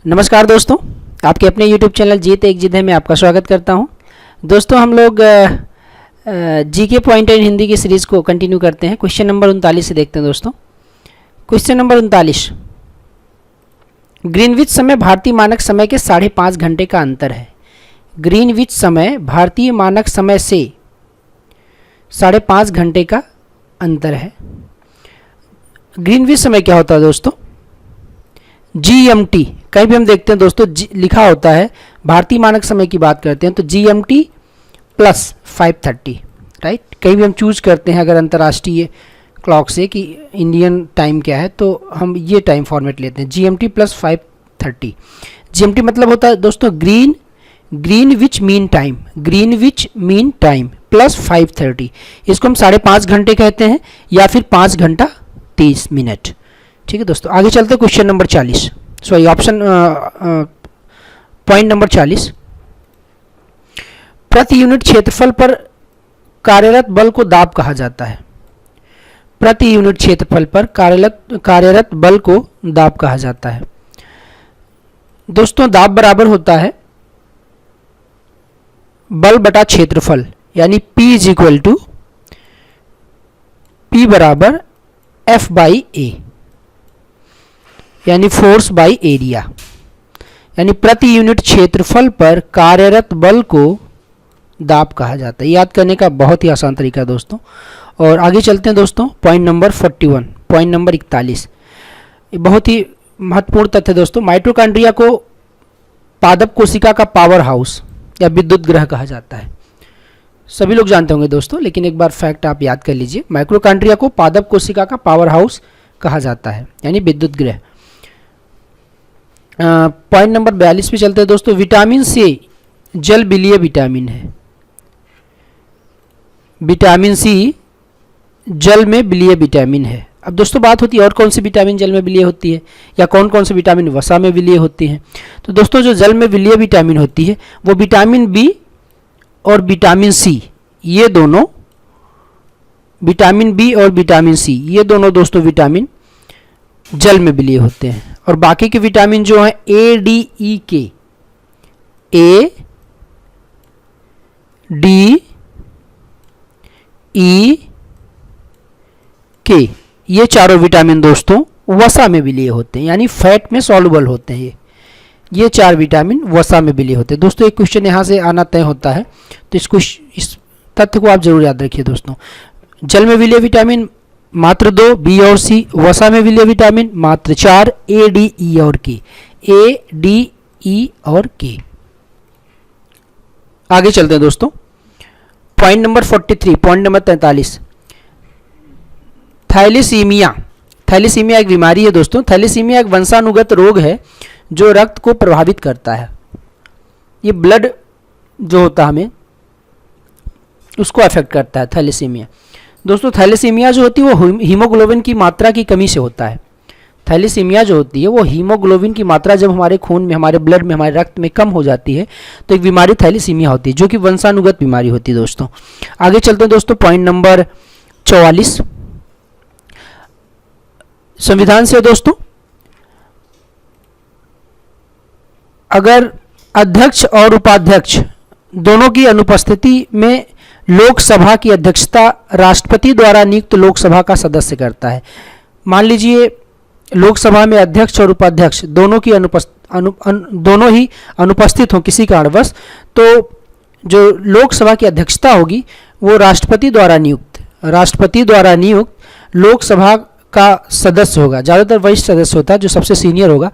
नमस्कार दोस्तों, आपके अपने YouTube चैनल जीत एक जिद है में आपका स्वागत करता हूं। दोस्तों हम लोग जीके पॉइंटर इन हिंदी की सीरीज़ को कंटिन्यू करते हैं। क्वेश्चन नंबर 39 से देखते हैं दोस्तों। क्वेश्चन नंबर 39, ग्रीनविच समय भारतीय मानक समय के 5.5 घंटे का अंतर है। ग्रीनविच समय भारतीय मानक समय से 5.5 घंटे का अंतर है। ग्रीनविच समय क्या होता है दोस्तों? GMT, कहीं भी हम देखते हैं दोस्तों लिखा होता है, भारतीय मानक समय की बात करते हैं तो GMT प्लस 5:30, राइट। कहीं भी हम चूज करते हैं अगर अंतर्राष्ट्रीय क्लॉक से कि इंडियन टाइम क्या है तो हम ये टाइम फॉर्मेट लेते हैं GMT प्लस 5:30। GMT मतलब होता है दोस्तों Greenwich mean time, Greenwich mean time plus 5:30। इसको हम 5.5 घंटे कहते हैं या फिर 5 घंटा 30 मिनट। ठीक है दोस्तों, आगे चलते हैं question number 40, sorry option point number 40। प्रति यूनिट क्षेत्रफल पर कार्यरत बल को दाब कहा जाता है। प्रति यूनिट क्षेत्रफल पर कार्यरत बल को दाब कहा जाता है। दोस्तों दाब बराबर होता है बल बटा क्षेत्रफल, यानी P is equal to P बराबर F बाई A, यानी फोर्स बाई एरिया। यानी प्रति यूनिट क्षेत्रफल पर कार्यरत बल को दाब कहा जाता है। याद करने का बहुत ही आसान तरीका है दोस्तों। और आगे चलते हैं दोस्तों, पॉइंट नंबर 41, पॉइंट नंबर 41, बहुत ही महत्वपूर्ण तथ्य दोस्तों। माइटोकॉन्ड्रिया को पादप कोशिका का पावर हाउस या विद्युत ग्रह कहा जाता है। सभी लोग जानते होंगे दोस्तों, लेकिन एक बार फैक्ट आप याद कर लीजिए। माइटोकॉन्ड्रिया को पादप कोशिका का पावर हाउस कहा जाता है, यानी विद्युत ग्रह। पॉइंट नंबर 42 पे चलते हैं दोस्तों। विटामिन सी जल विलीय विटामिन है। विटामिन सी जल में विलीय विटामिन है। अब दोस्तों बात होती है और कौन सी विटामिन जल में विलीय होती है या कौन कौन सी विटामिन वसा में विलीय होती है। तो दोस्तों जो जल में विलीय विटामिन होती है वो विटामिन बी और विटामिन सी, ये दोनों विटामिन बी और विटामिन सी ये दोनों दोस्तों विटामिन जल में विलीय होते हैं। और बाकी के विटामिन जो हैं A, D, E, K, A, D, E, K, ये चारों विटामिन दोस्तों वसा में विलीय होते हैं, यानी फैट में सॉल्युबल होते हैं। ये 4 विटामिन वसा में विलीय होते हैं। दोस्तों एक क्वेश्चन यहाँ से आना तय होता है, तो इस तथ्य को आप जरूर याद रखिए दोस्तों। जल में विलीय विटामिन मात्र 2, बी और सी। वसा में विलीय विटामिन मात्र 4, A, D, E और K, A, D, E और K। आगे चलते हैं दोस्तों, point number 43, point number 43, thalassaemia. Thalassaemia एक बीमारी है दोस्तों। थैलेसीमिया एक वंशानुगत रोग है जो रक्त को प्रभावित करता है। ये ब्लड जो होता है हमें उसको अफेक्ट करता है थैलेसीमिया। दोस्तों थैलेसीमिया जो होती है वो हीमोग्लोबिन की मात्रा की कमी से होता है। थैलेसीमिया जो होती है वो हीमोग्लोबिन की मात्रा जब हमारे खून में, हमारे ब्लड में, हमारे रक्त में कम हो जाती है तो एक बीमारी थैलेसीमिया होती है, जो कि वंशानुगत बीमारी होती है दोस्तों। आगे चलते हैं दोस्तों, पॉइंट नंबर 44, संविधान से दोस्तों अगर अध्यक्ष और उपाध्यक्ष दोनों की अनुपस्थिति में लोकसभा की अध्यक्षता राष्ट्रपति द्वारा नियुक्त लोकसभा का सदस्य करता है। मान लीजिए लोकसभा में अध्यक्ष और उपाध्यक्ष दोनों की दोनों ही अनुपस्थित हों किसी कारणवश, तो जो लोकसभा की अध्यक्षता होगी वो राष्ट्रपति द्वारा नियुक्त लोकसभा का सदस्य होगा। ज़्यादातर वरिष्ठ सदस्य होता है जो सबसे सीनियर होगा,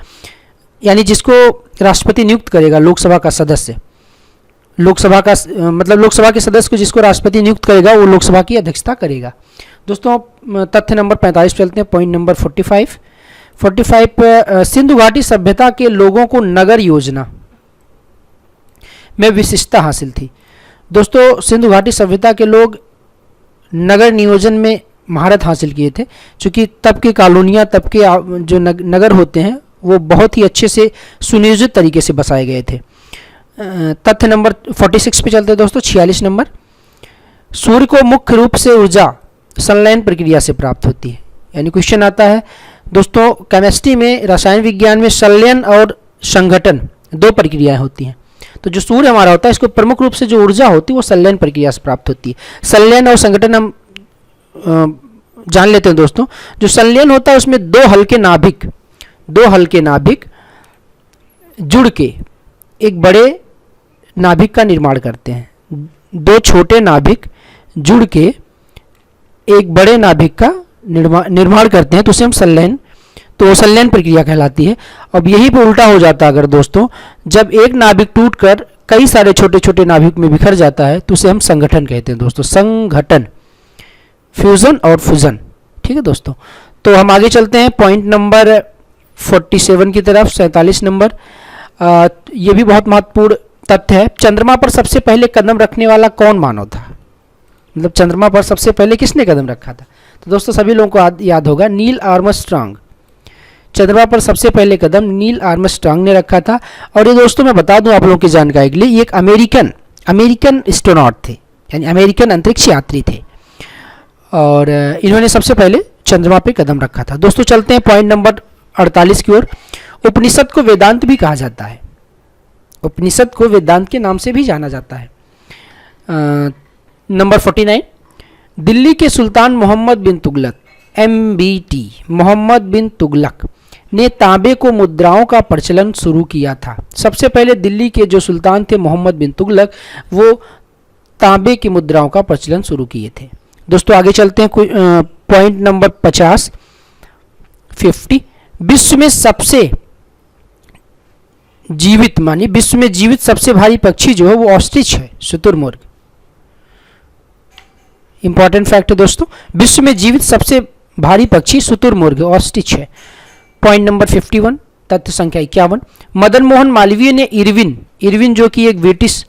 यानी जिसको राष्ट्रपति नियुक्त करेगा लोकसभा का सदस्य। लोकसभा का मतलब लोकसभा के सदस्य को जिसको राष्ट्रपति नियुक्त करेगा वो लोकसभा की अध्यक्षता करेगा। दोस्तों तथ्य नंबर 45 चलते हैं, पॉइंट नंबर 45 सिंधु घाटी सभ्यता के लोगों को नगर योजना में विशिष्टता हासिल थी। दोस्तों सिंधु घाटी सभ्यता के लोग नगर नियोजन में महारत हासिल किए थे, क्योंकि तब की कॉलोनियाँ, तब के जो नगर होते हैं वो बहुत ही अच्छे से सुनियोजित तरीके से बसाए गए थे। तथ्य नंबर 46 पे चलते हैं दोस्तों, 46 नंबर, सूर्य को मुख्य रूप से ऊर्जा संलयन प्रक्रिया से प्राप्त होती है। यानी क्वेश्चन आता है दोस्तों केमिस्ट्री में, रसायन विज्ञान में संलयन और संघटन, दो प्रक्रियाएं होती हैं। तो जो सूर्य हमारा होता है, इसको प्रमुख रूप से जो ऊर्जा होती है वो संलयन प्रक्रिया से प्राप्त होती है। संलयन और संगठन हम जान लेते हैं दोस्तों। जो संलयन होता है उसमें दो हल्के नाभिक जुड़ के एक बड़े नाभिक का निर्माण करते हैं। दो छोटे नाभिक जुड़ के एक बड़े नाभिक का निर्माण करते हैं, तो उसे हम संलयन, तो संलयन प्रक्रिया कहलाती है। अब यही पे उल्टा हो जाता है अगर दोस्तों, जब एक नाभिक टूटकर कई सारे छोटे छोटे नाभिक में बिखर जाता है तो उसे हम संगठन कहते हैं दोस्तों, संगठन, फ्यूजन और फुजन। ठीक है दोस्तों, तो हम आगे चलते हैं पॉइंट नंबर 47 की तरफ, 47 नंबर। ये भी बहुत महत्वपूर्ण तथ्य है। चंद्रमा पर सबसे पहले कदम रखने वाला कौन मानव था? मतलब चंद्रमा पर सबसे पहले किसने कदम रखा था? तो दोस्तों सभी लोगों को याद होगा, नील आर्मस्ट्रांग। चंद्रमा पर सबसे पहले कदम नील आर्मस्ट्रांग ने रखा था। और ये दोस्तों मैं बता दूं आप लोगों की जानकारी के लिए, ये एक अमेरिकन एस्ट्रोनॉट थे, यानी अमेरिकन अंतरिक्ष यात्री थे, और इन्होंने सबसे पहले चंद्रमा पे कदम रखा था। दोस्तों चलते हैं पॉइंट नंबर 48 की ओर। उपनिषद को वेदांत भी कहा जाता है। उपनिषद को वेदांत के नाम से भी जाना जाता है। नंबर 49, दिल्ली के सुल्तान मोहम्मद बिन तुगलक, MBT, मोहम्मद बिन तुगलक ने तांबे को मुद्राओं का प्रचलन शुरू किया था। सबसे पहले दिल्ली के जो सुल्तान थे मोहम्मद बिन तुगलक, वो तांबे की मुद्राओं का प्रचलन शुरू किए थे। दोस्तों आगे चलते हैं, पॉइंट नंबर 50, विश्व में सबसे जीवित, मानिए विश्व में जीवित सबसे भारी पक्षी जो है वो ऑस्ट्रिच है, शुतुरमुर्ग। इंपॉर्टेंट फैक्ट है दोस्तों, विश्व में जीवित सबसे भारी पक्षी शुतुरमुर्ग ऑस्ट्रिच है। पॉइंट नंबर 51, तथ्य संख्या 51, मदन मोहन मालवीय ने इरविन जो कि एक ब्रिटिश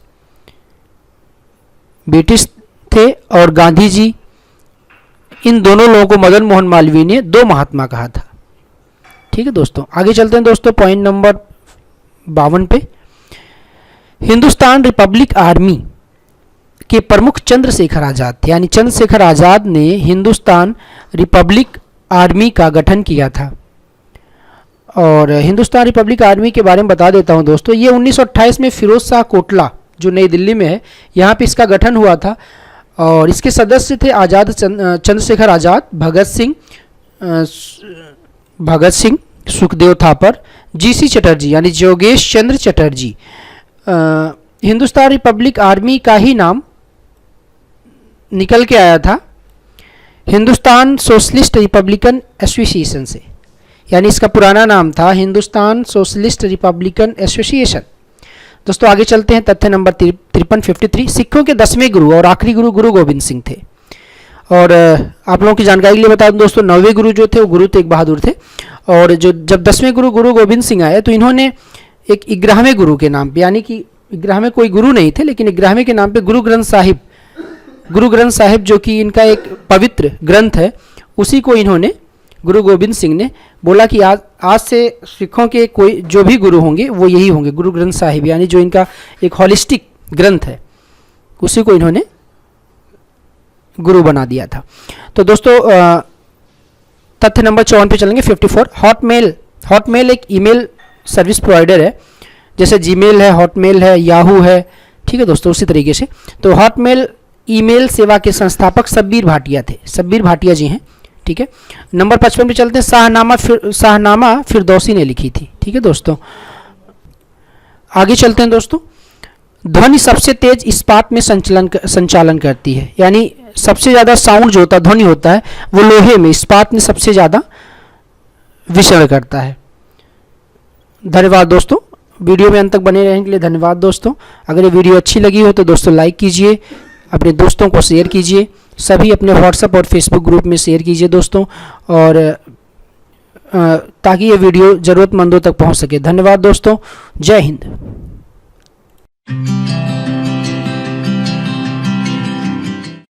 थे, और गांधी जी, इन दोनों लोगों को मदन मोहन मालवीय ने दो महात्मा कहा था। ठीक है दोस्तों, आगे चलते हैं दोस्तों पॉइंट नंबर 52 पे। हिंदुस्तान रिपब्लिक आर्मी के प्रमुख चंद्रशेखर आजाद थे, यानी चंद्रशेखर आजाद ने हिंदुस्तान रिपब्लिक आर्मी का गठन किया था। और हिंदुस्तान रिपब्लिक आर्मी के बारे में बता देता हूं दोस्तों, ये 1928 में फिरोज शाह कोटला जो नई दिल्ली में है, यहाँ पे इसका गठन हुआ था। और इसके सदस्य थे चंद्रशेखर आजाद, भगत सिंह, सुखदेव थापर, GC चटर्जी यानी जोगेश चंद्र चटर्जी। हिंदुस्तान रिपब्लिक आर्मी का ही नाम निकल के आया था हिंदुस्तान सोशलिस्ट रिपब्लिकन एसोसिएशन से, यानी इसका पुराना नाम था हिंदुस्तान सोशलिस्ट रिपब्लिकन एसोसिएशन। दोस्तों आगे चलते हैं, तथ्य नंबर 53, सिखों के 10वें गुरु और आखिरी गुरु गुरु गोविंद सिंह थे। और आप लोगों की जानकारी के लिए बता दूं दोस्तों, 9वें गुरु जो थे वो गुरु तेग बहादुर थे, और जब 10वें गुरु गुरु गोविंद सिंह आए तो इन्होंने एक 11वें गुरु के नाम पे, यानी कि 11वें कोई गुरु नहीं थे लेकिन 11वें के नाम पे गुरु ग्रंथ साहिब जो कि इनका एक पवित्र ग्रंथ है, उसी को इन्होंने, गुरु गोविंद सिंह ने बोला कि आज से सिखों के कोई जो भी गुरु होंगे वो यही होंगे, गुरु ग्रंथ साहिब, यानी जो इनका एक हॉलिस्टिक ग्रंथ है उसी को इन्होंने गुरु बना दिया था। तो दोस्तों तथ्य नंबर 54 पे चलेंगे, 54, हॉटमेल एक ईमेल सर्विस प्रोवाइडर है, जैसे जीमेल है, हॉटमेल है, याहू है। ठीक है दोस्तों, उसी तरीके से तो हॉटमेल ईमेल सेवा के संस्थापक सब्बीर भाटिया थे, सब्बीर भाटिया जी हैं। ठीक है, नंबर 55 पे चलते हैं, शाहनामा फिरदौसी ने लिखी थी। ठीक है दोस्तों, आगे चलते हैं दोस्तों। ध्वनि सबसे तेज इस्पात में संचालन करती है, यानी सबसे ज़्यादा साउंड जो होता है, ध्वनि होता है, वो लोहे में, इस्पात में सबसे ज़्यादा विचरण करता है। धन्यवाद दोस्तों, वीडियो में अंत तक बने रहने के लिए धन्यवाद दोस्तों। अगर ये वीडियो अच्छी लगी हो तो दोस्तों लाइक कीजिए, अपने दोस्तों को शेयर कीजिए, सभी अपने व्हाट्सएप और फेसबुक ग्रुप में शेयर कीजिए दोस्तों, और ताकि ये वीडियो ज़रूरतमंदों तक पहुंच सके। धन्यवाद दोस्तों, जय हिंद।